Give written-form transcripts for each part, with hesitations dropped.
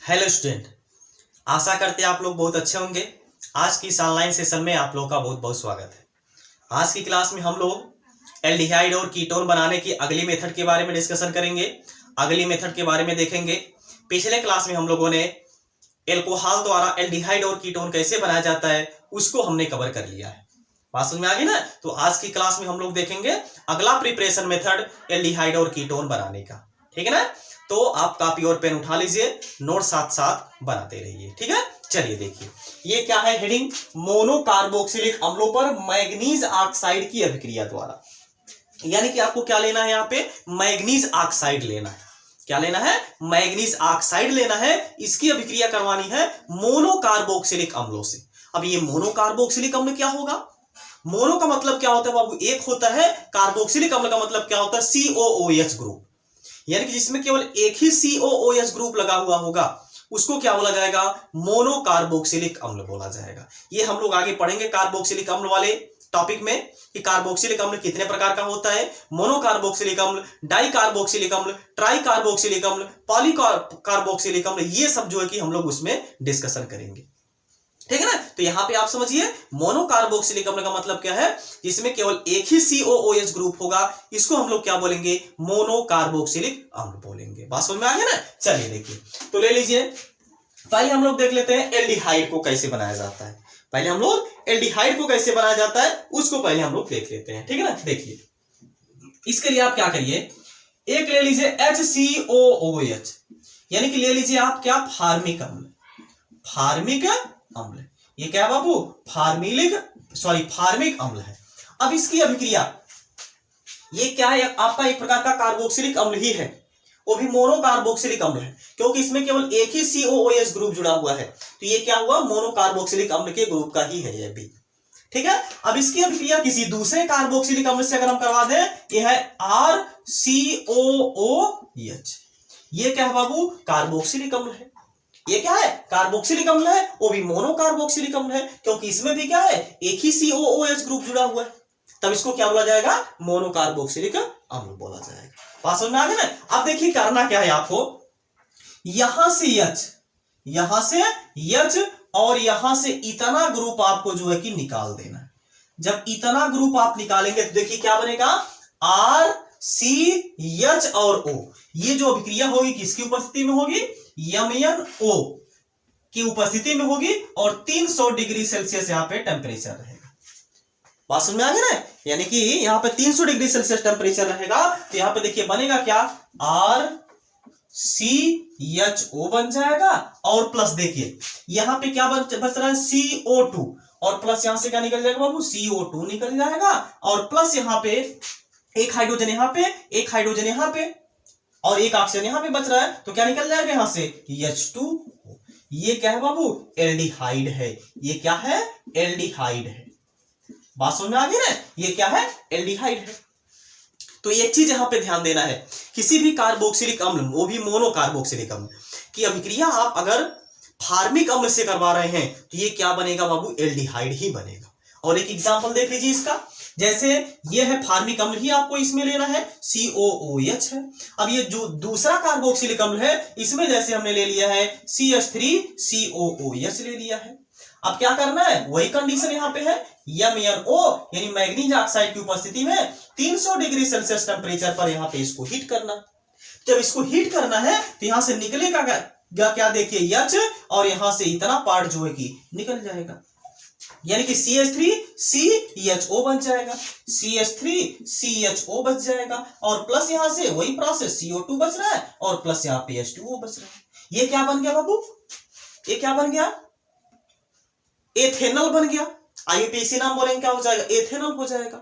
Hello student, आशा करते हैं आप लोग बहुत अच्छे होंगे। आज की इस ऑनलाइन सेशन में आप लोगों का बहुत बहुत स्वागत है। आज की क्लास में हम लोग एल्डिहाइड और कीटोन बनाने की अगली मेथड के बारे में डिस्कशन करेंगे। अगली मेथड के बारे में देखेंगे। पिछले क्लास में हम लोगों ने एल्कोहल द्वारा एल्डिहाइड और कीटोन कैसे बनाया जाता है उसको हमने कवर कर लिया है। बात समझ में आ गई ना। तो आज की क्लास में हम लोग देखेंगे अगला प्रिपरेशन मेथड एल्डिहाइड और कीटोन बनाने का। ठीक है ना। तो आप कॉपी और पेन उठा लीजिए, नोट साथ साथ बनाते रहिए। ठीक है, चलिए देखिए ये क्या है। हेडिंग मोनोकार्बोक्सिलिक अम्लों पर मैग्नीज ऑक्साइड की अभिक्रिया द्वारा। यानी कि आपको क्या लेना है, यहाँ पे मैग्नीज ऑक्साइड लेना है। क्या लेना है? मैग्नीज ऑक्साइड लेना है। इसकी अभिक्रिया करवानी है मोनोकार्बोक्सिलिक अम्लों से। अब ये मोनोकार्बोक्सिलिक अम्ल क्या होगा? मोनो का मतलब क्या होता है बाबू? एक होता है। कार्बोक्सिलिक अम्ल का मतलब क्या होता है? COOH group. यानी कि जिसमें केवल एक ही COOH ग्रुप लगा हुआ होगा उसको क्या बोला जाएगा? मोनोकार्बोक्सिलिक अम्ल बोला जाएगा। ये हम लोग आगे पढ़ेंगे कार्बोक्सिलिक अम्ल वाले टॉपिक में कि कार्बोक्सिलिक अम्ल कितने प्रकार का होता है। मोनोकार्बोक्सिलिक अम्ल, डाई कार्बोक्सिलिक अम्ल, ट्राई कार्बोक्सिलिक अम्ल, पॉलीकार्बोक्सिलिक अम्ल, ये सब जो है कि हम लोग उसमें डिस्कशन करेंगे। ठीक है ना। तो यहां पे आप समझिए मोनोकार्बोक्सिलिक अम्ल का मतलब क्या है? जिसमें केवल एक ही COOH ग्रुप होगा, इसको हम लोग क्या बोलेंगे? मोनोकार्बोक्सिलिक अम्ल बोलेंगे। बात समझ में आ गया ना। चलिए देखिए, तो ले लीजिए। पहले हम लोग देख लेते हैं एल्डिहाइड को कैसे बनाया जाता है। पहले हम लोग एल्डिहाइड को कैसे बनाया जाता है उसको पहले हम लोग देख लेते हैं। ठीक है ना। देखिए इसके लिए आप क्या करिए, एक ले लीजिए HCOOH, यानी कि ले लीजिए आप क्या? फार्मिक अम्ल। फार्मिक अम्ल, ये क्या है बाबू? फार्मिक अम्ल है। अब इसकी अभिक्रिया ये क्या है? आपका एक प्रकार का कार्बोक्सिलिक अम्ल ही है, वो भी मोनोकार्बोक्सिलिक अम्ल है, क्योंकि इसमें केवल एक ही COOH ग्रुप जुड़ा हुआ है। तो ये क्या हुआ? मोनोकार्बोक्सिलिक अम्ल के ग्रुप का ही है ये भी। ठीक है। अब इसकी अभिक्रिया किसी दूसरे कार्बोक्सिलिक अम्ल से अगर हम करवा दें, ये है RCOOH। ये क्या है बाबू? कार्बोक्सिलिक अम्ल है। ये क्या है? कार्बोक्सिलिक अम्ल है, वो भी मोनोकार्बोक्सिलिक अम्ल है, क्योंकि इसमें भी क्या है? एक ही COOH ग्रुप जुड़ा हुआ है। तब इसको क्या बोला जाएगा? मोनोकार्बोक्सिलिक अम्ल बोला जाएगा। बात समझ में आ गया ना। अब देखिए करना क्या है आपको, यहां से H और यहां से इतना ग्रुप आपको जो है कि निकाल देना है। जब इतना ग्रुप आप निकालेंगे तो देखिए क्या बनेगा? RCH और O। ये जो अभिक्रिया होगी किसकी उपस्थिति में होगी? MnO की उपस्थिति में होगी, और 300 डिग्री सेल्सियस यहाँ पे टेम्परेचर रहेगा। बात समझ में आ गया ना। यानी कि यहाँ पे 300 डिग्री सेल्सियस टेम्परेचर रहेगा। तो यहाँ पे देखिए बनेगा क्या? RCHO बन जाएगा, और प्लस देखिए यहाँ पे क्या बच रहा है? CO2, और प्लस यहां से क्या निकल जाएगा बाबू? CO2 निकल जाएगा, और प्लस यहाँ पे एक हाइड्रोजन यहाँ पे, एक हाइड्रोजन यहाँ पे, और एक ऑक्सीजन यहाँ पे बच रहा है। तो क्या निकल जाएगा यहां से? H2O। ये क्या है बाबू? एल्डिहाइड है। ये क्या है? एल्डिहाइड है। बात समझ में आ गई ना। ये क्या है? एल्डिहाइड है। तो एक चीज यहां पे ध्यान देना है, किसी भी कार्बोक्सिलिक अम्ल, वो भी मोनोकार्बोक्सिलिक अम्ल की अभिक्रिया आप अगर फार्मिक अम्ल से करवा रहे हैं तो ये क्या बनेगा बाबू? एल्डिहाइड ही बनेगा। और एक एग्जांपल देख लीजिए इसका। जैसे ये है फार्मिक अम्ल ही आपको इसमें लेना है, COOH है। अब ये जो दूसरा कार्बोक्सिलिक अम्ल है इसमें जैसे हमने ले लिया है CH3COOH ले लिया है। अब क्या करना है? वही कंडीशन यहाँ पे है, MnO यानी मैग्नीज ऑक्साइड की उपस्थिति में 300 डिग्री सेल्सियस टेम्परेचर पर यहाँ पे इसको हीट करना। जब इसको हीट करना है तो यहां से निकलेगा क्या? देखिए H, और यहां से इतना पार्ट जो है कि निकल जाएगा, यानी कि CH3CHO बन जाएगा। CH3CHO बच जाएगा, और प्लस यहां से वही प्रोसेस CO2 बच रहा है, और प्लस यहां पे H2O बच रहा है। ये क्या बन गया बाबू? ये क्या बन गया? एथेनॉल बन गया। IUPAC नाम बोलेंगे क्या हो जाएगा? एथेनॉल हो जाएगा।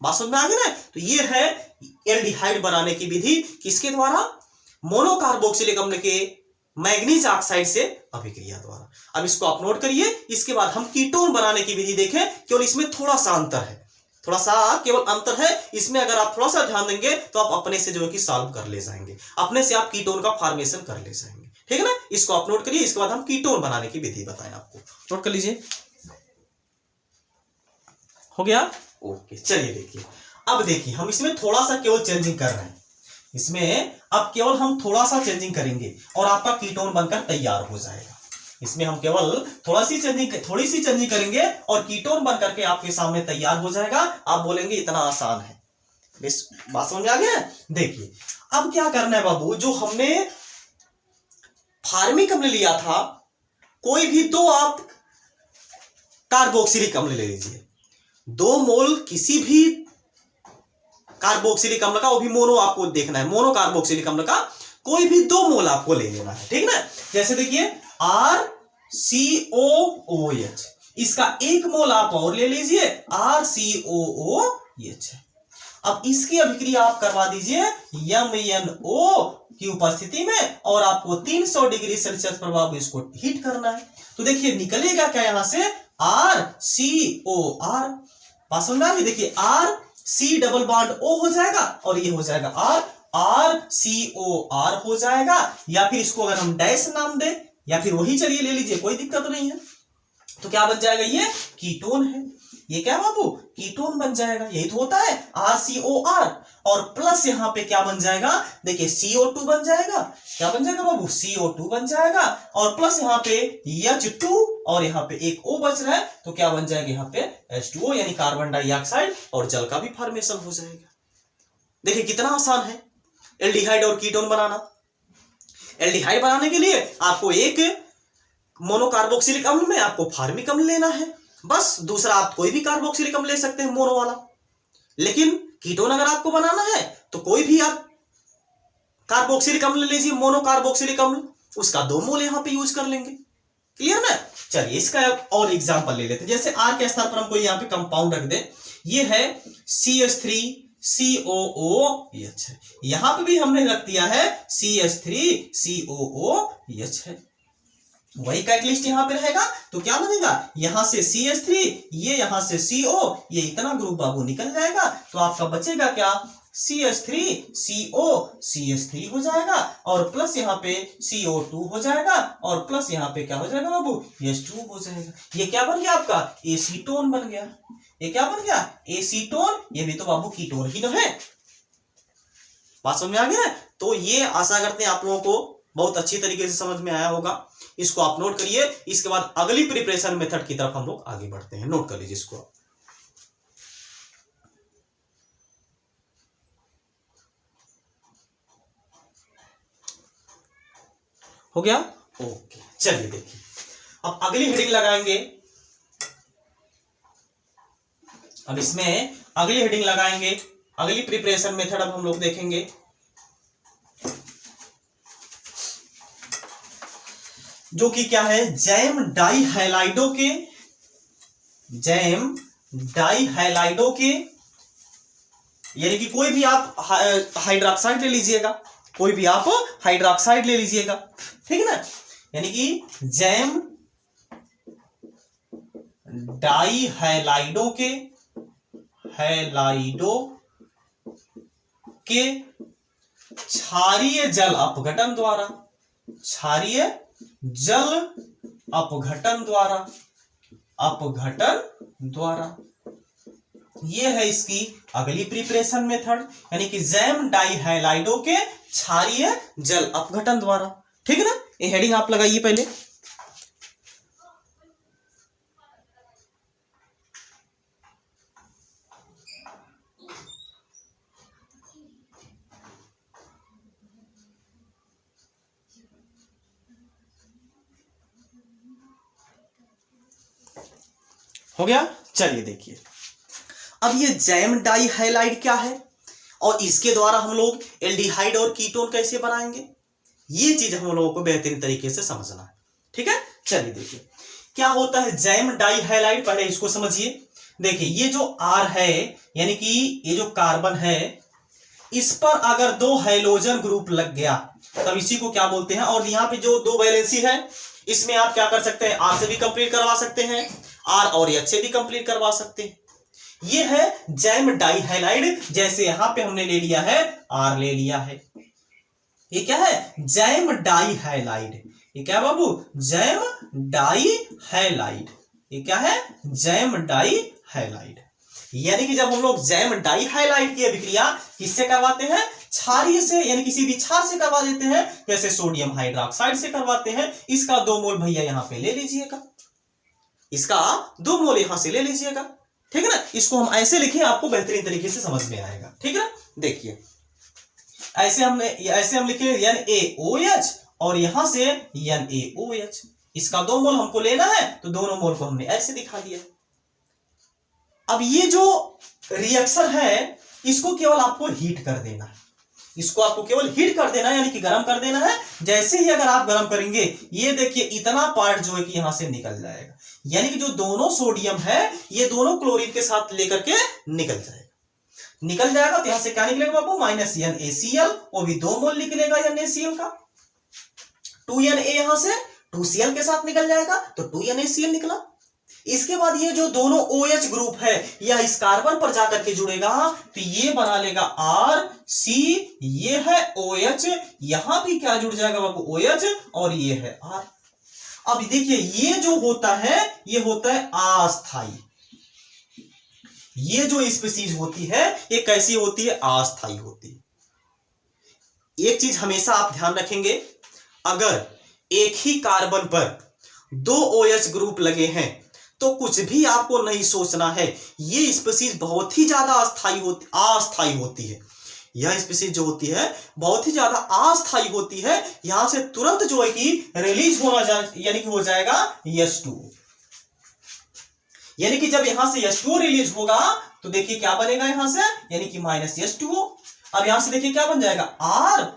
बात समझ में आ गई ना। तो ये है एल्डिहाइड बनाने की विधि, किसके द्वारा? मोनोकार्बोक्सिलिक अम्ल के मैग्नीज ऑक्साइड से अभिक्रिया द्वारा। अब इसको आप नोट करिए। इसके बाद हम कीटोन बनाने की विधि देखें। केवल इसमें थोड़ा सा अंतर है, थोड़ा सा केवल अंतर है इसमें। अगर आप थोड़ा सा ध्यान देंगे तो आप अपने से जो है कि सॉल्व कर ले जाएंगे, अपने से आप कीटोन का फॉर्मेशन कर ले जाएंगे। ठीक है ना। इसको आप नोट करिए। इसके बाद हम कीटोन बनाने की विधि बताएं आपको। नोट कर लीजिए। हो गया? ओके, चलिए देखिए। अब देखिए हम इसमें थोड़ा सा केवल चेंजिंग कर रहे हैं। इसमें अब केवल हम थोड़ा सा चेंजिंग करेंगे और आपका कीटोन बनकर तैयार हो जाएगा। इसमें हम केवल थोड़ी सी चेंजिंग करेंगे और कीटोन बनकर के आपके सामने तैयार हो जाएगा। आप बोलेंगे इतना आसान है। बात समझ में आ गया? देखिए अब क्या करना है बाबू, जो हमने फार्मिक अम्ल लिया था, कोई भी 2 आप कार्बोक्सिलिक अम्ल ले लीजिए। 2 मोल किसी भी कार्बोक्सिलिक अम्ल का, वो भी मोनो आपको देखना है, मोनो कार्बोक्सिलिक अम्ल का कोई भी 2 मोल आपको ले लेना है, ठीक ना। जैसे देखिए RCOOH, इसका 1 मोल आप और ले लीजिए RCOOH। अब इसकी अभिक्रिया आप करवा दीजिए MnO की उपस्थिति में और आपको 300 डिग्री सेल्सियस पर बाबू इसको हीट करना है। तो देखिए निकलेगा क्या यहां से RCOR। बात समझ में आ गई? देखिए RC डबल बॉन्ड O हो जाएगा और ये हो जाएगा RCOR हो जाएगा। या फिर इसको अगर हम डैश नाम दें या फिर वही चलिए ले लीजिए, कोई दिक्कत नहीं है। तो क्या बन जाएगा? ये कीटोन है। ये क्या बाबू? कीटोन बन जाएगा। यही तो होता है RCOR। और प्लस यहां पे क्या बन जाएगा? देखिए CO2 बन जाएगा। क्या बन जाएगा बाबू? CO2 बन जाएगा। और प्लस यहां पे H2 और यहां पे एक O बच रहा है, तो क्या बन जाएगा? यहां पे H2O यानी कार्बन डाइऑक्साइड, और जल का भी फॉर्मेशन हो जाएगा। देखिए कितना आसान है एल्डिहाइड और कीटोन बनाना। एल्डिहाइड बनाने के लिए आपको एक मोनोकार्बोक्सिलिक अम्ल में आपको फार्मिक अम्ल लेना है, बस। दूसरा आप कोई भी कार्बोक्सिलिक अम्ल ले सकते हैं मोनो वाला। लेकिन कीटोन अगर आपको बनाना है तो कोई भी आप कार्बोक्सिलिक अम्ल ले लीजिए, मोनो कार्बोक्सिलिक अम्ल, उसका 2 मोल यहां पे यूज कर लेंगे। क्लियर ना? चलिए इसका और एग्जांपल ले लेते हैं। जैसे R के स्थान पर हम कोई यहां पे कंपाउंड रख दें, ये है CH3COOH। यहां पे भी हमने रख दिया है CH3COOH है। वही कैटलिस्ट यहां पे रहेगा, तो क्या बनेगा? यहां से CH3, ये यहां से CO, ये इतना ग्रुप बाबू निकल जाएगा। तो आपका बचेगा क्या? CH3CO, CH3 हो जाएगा और प्लस यहाँ पे CO2 हो जाएगा और प्लस यहाँ पे क्या हो जाएगा बाबू? H2 हो जाएगा। ये क्या बन गया आपका? एसीटोन बन गया। ये क्या बन गया? एसीटोन। ये भी तो बाबू कीटोन ही तो है। बात समझ में आ गया? तो ये आशा करते हैं आप लोगों को बहुत अच्छी तरीके से समझ में आया होगा। इसको आप नोट करिए। इसके बाद अगली प्रिपरेशन मेथड की तरफ हम लोग आगे बढ़ते हैं। नोट कर लीजिए इसको। हो गया? ओके, चलिए देखिए अब अगली हेडिंग लगाएंगे। अब इसमें अगली हेडिंग लगाएंगे, अगली प्रिपरेशन मेथड अब हम लोग देखेंगे। जो कि क्या है? जैम डाइहैलाइडो के यानी कि कोई भी आप हाइड्रोक्साइड ले लीजिएगा, कोई भी आप हाइड्रोक्साइड ले लीजिएगा, ठीक है ना। यानी कि जैम डाइहैलाइडो के क्षारीय जल अपघटन द्वारा ये है इसकी अगली प्रिपरेशन मेथड, यानी कि जैम डाइहैलाइडो के क्षारीय जल अपघटन द्वारा। ठीक है ना? ये हेडिंग आप लगाइए पहले। हो गया? चलिए देखिए अब ये जैम डाइहैलाइड क्या है और इसके द्वारा हम लोग एल्डिहाइड और कीटोन कैसे बनाएंगे, ये चीज हम लोगों को बेहतरीन तरीके से समझना है। ठीक है? चलिए देखिए क्या होता है जैम डाइहैलाइड, पहले इसको समझिए। देखिए ये जो R है यानी कि ये जो कार्बन है, इस पर अगर 2 हाइड्रोजन ग्रुप लग गया तब इसी को क्या बोलते हैं। और यहाँ पे जो 2 वैलेंसी है इसमें आप क्या कर सकते हैं, R से भी कंप्लीट करवा सकते हैं, R और H से भी कंप्लीट करवा सकते हैं। ये है जैम डाइहैलाइड। जैसे यहां पे हमने ले लिया है R ले लिया है, ये क्या है? जैम डाइहैलाइड। ये क्या बाबू? जैम डाइहैलाइड। ये क्या है? जैम डाइहैलाइड। यानी कि जब हम लोग जैम डाइहैलाइड की अभिक्रिया किससे करवाते हैं? क्षारीय से यानी किसी भी क्षार से करवा देते हैं, जैसे सोडियम हाइड्रोक्साइड से करवाते हैं, इसका 2 मोल भैया यहां पे ले लीजिएगा, इसका 2 मोल यहां से ले लीजिएगा, ठीक है ना। इसको हम ऐसे लिखें, आपको बेहतरीन तरीके से समझ में आएगा, ठीक है ना। देखिए ऐसे हम लिखे NaOH और यहां से NaOH, इसका 2 मोल हमको लेना है, तो दोनों मोल को हमने ऐसे दिखा दिया। अब ये जो रिएक्शन है इसको केवल आपको हीट कर देना है, इसको आपको केवल हीट कर देना है, यानी कि गर्म कर देना है। जैसे ही अगर आप गर्म करेंगे, ये देखिए इतना पार्ट जो है कि यहां से निकल जाएगा, यानी कि जो दोनों सोडियम है ये दोनों क्लोरीन के साथ लेकर के निकल जाएगा। तो यहां से क्या निकलेगा बाबू, -NaCl, वो भी 2 मोल निकलेगा NaCl का। 2Na यहां से 2Cl के साथ निकल जाएगा, तो 2NaCl निकला। इसके बाद ये जो दोनों OH ग्रुप है यह इस कार्बन पर जाकर के जुड़ेगा, तो ये बना लेगा RC, ये है OH, यहां भी क्या जुड़ जाएगा बाबू, OH, और ये है R। अब देखिए ये जो होता है ये होता है अस्थाई, ये जो स्पीशीज होती है ये कैसी होती है, अस्थाई होती है। एक चीज हमेशा आप ध्यान रखेंगे, अगर एक ही कार्बन पर 2 OH ग्रुप लगे हैं तो कुछ भी आपको नहीं सोचना है, ये स्पीशीज बहुत ही ज्यादा अस्थाई होती है। यह स्पीशीज जो होती है बहुत ही ज्यादा अस्थाई होती है, यहां से तुरंत जो है कि रिलीज यानी कि हो जाएगा H2, यानी कि जब यहां से H2 रिलीज होगा तो देखिए क्या बनेगा यहां से, यानी कि -H2O। अब यहां से देखिए क्या बन जाएगा, R,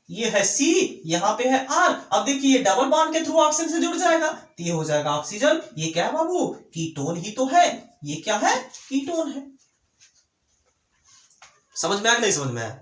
ये है C, यहां पे है R। अब देखिए ये डबल बॉन्ड के थ्रू ऑक्सीजन से जुड़ जाएगा, तो ये हो जाएगा ऑक्सीजन। ये क्या है बाबू, कीटोन ही तो है, ये क्या है, कीटोन है। समझ में आया कि नहीं समझ में आया,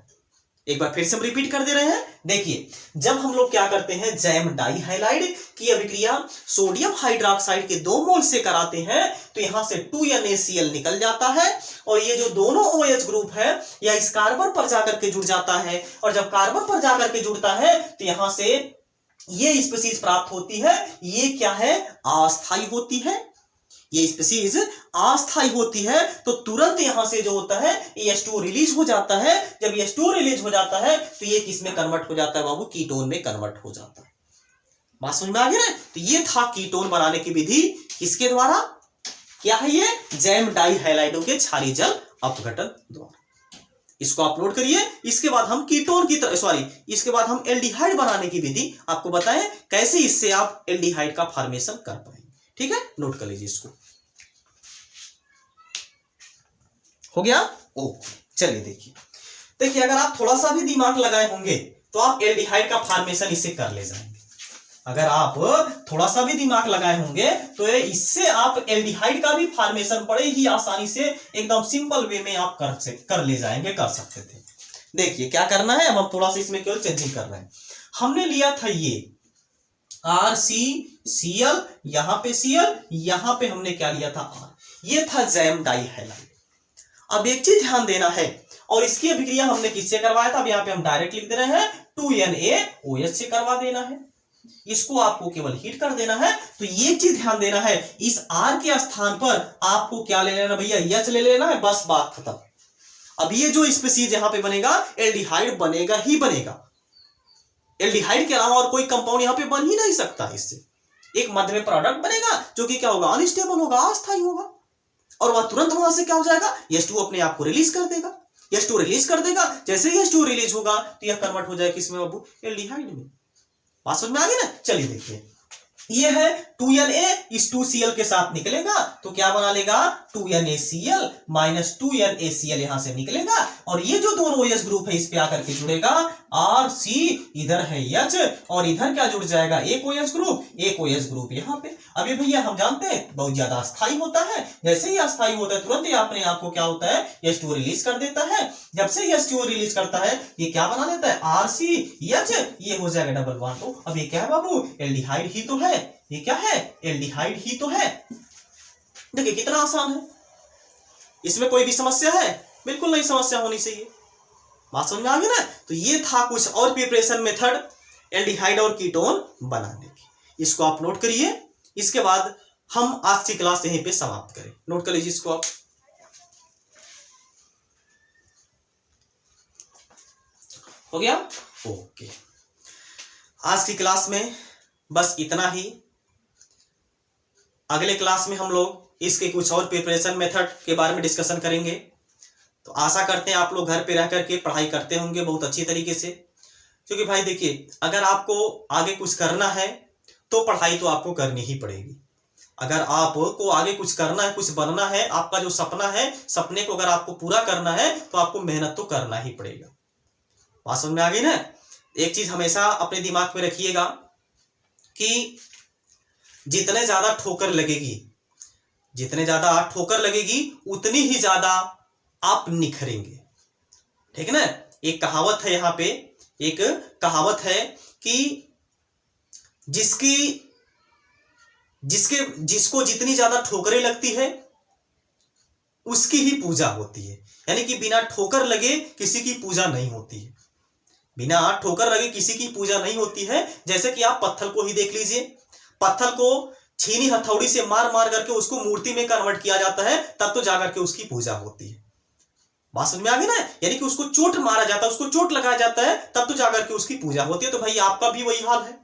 एक बार फिर से हम रिपीट कर दे रहे हैं। देखिए जब हम लोग क्या करते हैं, जैम डाइहाइलाइड की अभिक्रिया सोडियम हाइड्रोक्साइड के 2 मोल से कराते हैं, तो यहां से 2NaCl निकल जाता है, और ये जो दोनों OH ग्रुप है यह इस कार्बन पर जाकर के जुड़ जाता है, और जब कार्बन पर जाकर के जुड़ता है तो यहां से ये स्पीशीज प्राप्त होती है। ये क्या है, अस्थाई होती है, ये स्पीशीज अस्थाई होती है। तो तुरंत यहां से जो होता है H2 रिलीज हो जाता है। जब H2 रिलीज हो जाता है तो ये किस में कन्वर्ट हो जाता है बाबू, कीटोन में कन्वर्ट हो जाता है। बात समझ में आ गया ना। तो ये था कीटोन बनाने की विधि, किसके द्वारा, क्या है ये, जैम डाइहाइलाइडों के क्षारीय जल अपघटन द्वारा। इसको आप नोट करिए। इसके बाद हम कीटोन की इसके बाद हम एल्डिहाइड बनाने की विधि आपको बताएं, कैसे इससे आप एल्डिहाइड का फॉर्मेशन कर पाएंगे। ठीक है, नोट कर लीजिए इसको। हो गया, ओके। चलिए देखिए अगर आप थोड़ा सा भी दिमाग लगाए होंगे तो आप एल्डिहाइड का फॉर्मेशन इससे कर ले जाएंगे। अगर आप थोड़ा सा भी दिमाग लगाए होंगे तो इससे आप एल्डिहाइड का भी फॉर्मेशन बड़े ही आसानी से एकदम सिंपल वे में आप कर ले जाएंगे, कर सकते थे। देखिए क्या करना है, अब हम थोड़ा सा इसमें केवल चेंजिंग कर रहे हैं। हमने लिया था ये RCCl, यहां पे Cl, यहां पे हमने क्या लिया था R, ये था जैम डाइहाइलाइड। अब एक चीज ध्यान देना है, और इसकी अभिक्रिया हमने किससे करवाया था, अब यहाँ पे हम डायरेक्ट लिख दे रहे हैं 2NaOH से करवा देना है। इसको आपको केवल हीट कर देना है। तो ये चीज ध्यान देना है, इस R के स्थान पर आपको क्या ले लेना भैया, H ले लेना है, बस बात खत्म। अब ये जो स्पीशीज यहां पे बनेगा, एल्डिहाइड बनेगा ही बनेगा। एल्डिहाइड के अलावा और कोई कंपाउंड यहां पे बन ही नहीं सकता। इससे एक मध्य में प्रोडक्ट बनेगा जो कि क्या होगा, अनस्टेबल होगा, अस्थायी होगा, और वह तुरंत वहां से क्या हो जाएगा, H2 अपने आप को रिलीज कर देगा। H2 रिलीज कर देगा, जैसे ही H2 रिलीज होगा तो यह कन्वर्ट हो जाएगा किसमें बाबू, एल्डिहाइड में। बात समझ में आ गई ना। चलिए देखिए, ये है 2Na इस 2Cl के साथ निकलेगा तो क्या बना लेगा, 2NaCl माइनस 2NaCl यहां से निकलेगा, और ये जो दोनों OH ग्रुप है इस पे आकर के जुड़ेगा RC, इधर है H, और इधर क्या जुड़ जाएगा, एक OH ग्रुप यहां पे। अब ये भैया हम जानते हैं बहुत ज्यादा अस्थायी होता है, जैसे ही अस्थायी होता है तुरंत ही अपने आप को क्या होता है, H2 रिलीज कर देता है। जब से H2 रिलीज करता है ये क्या बना लेता है, RCH, ये हो जाएगा डबल बॉन्ड। अब ये क्या है बाबू, एल्डिहाइड ही तो है, ये क्या है, एल्डिहाइड ही तो है। देखिए कितना आसान है, इसमें कोई भी समस्या है, बिल्कुल नहीं समस्या होनी चाहिए। बात समझ में आ गई ना। तो ये था कुछ और प्रिपरेशन मेथड एल्डिहाइड और कीटोन बनाने की, इसको आप नोट करिए। इसके बाद हम आज की क्लास यहीं पे समाप्त करें, नोट कर लीजिए इसको आप। हो गया? ओके, आज की क्लास में बस इतना ही। अगले क्लास में हम लोग इसके कुछ और प्रिपरेशन मेथड के बारे में डिस्कशन करेंगे। तो आशा करते हैं आप लोग घर पे रह करके पढ़ाई करते होंगे बहुत अच्छी तरीके से, क्योंकि भाई देखिए, अगर आपको आगे कुछ करना है तो पढ़ाई तो आपको करनी ही पड़ेगी। अगर आपको आगे कुछ करना है, कुछ बनना है, आपका जो सपना है, सपने को अगर आपको पूरा करना है तो आपको मेहनत तो करना ही पड़ेगा। बात समझ में आ गई ना? एक चीज हमेशा अपने दिमाग में रखिएगा कि जितने ज्यादा ठोकर लगेगी, जितने ज्यादा ठोकर लगेगी उतनी ही ज्यादा आप निखरेंगे। ठीक है ना? एक कहावत है, यहाँ पे एक कहावत है कि जिसको जितनी ज्यादा ठोकरें लगती है उसकी ही पूजा होती है। यानी कि बिना ठोकर लगे किसी की पूजा नहीं होती है। बिना ठोकर लगे किसी की पूजा नहीं होती है। जैसे कि आप पत्थर को ही देख लीजिए, पत्थर को छीनी हथौड़ी से मार मार करके उसको मूर्ति में कन्वर्ट किया जाता है, तब तो जाकर के उसकी पूजा होती है। बात समझ में आ गई ना? यानी कि उसको चोट मारा जाता है, उसको चोट लगाया जाता है, तब तो जाकर के उसकी पूजा होती है। तो भाई आपका भी वही हाल है।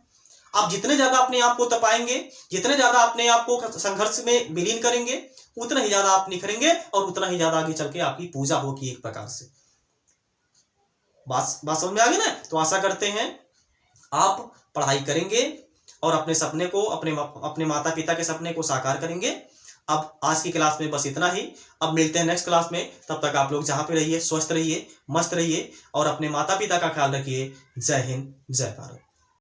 आप जितने ज्यादा अपने आप को तपाएंगे, जितने ज्यादा अपने आप को संघर्ष में विलीन करेंगे, उतना ही ज्यादा आप निखरेंगे और उतना ही ज्यादा आगे चल के आपकी पूजा होगी एक प्रकार से। बात समझ में आ गई ना? तो आशा करते हैं आप पढ़ाई करेंगे और अपने सपने को, अपने माता पिता के सपने को साकार करेंगे। अब आज की क्लास में बस इतना ही। अब मिलते हैं नेक्स्ट क्लास में। तब तक आप लोग जहां पे रहिए, स्वस्थ रहिए, मस्त रहिए और अपने माता पिता का ख्याल रखिए। जय हिंद, जय भारत।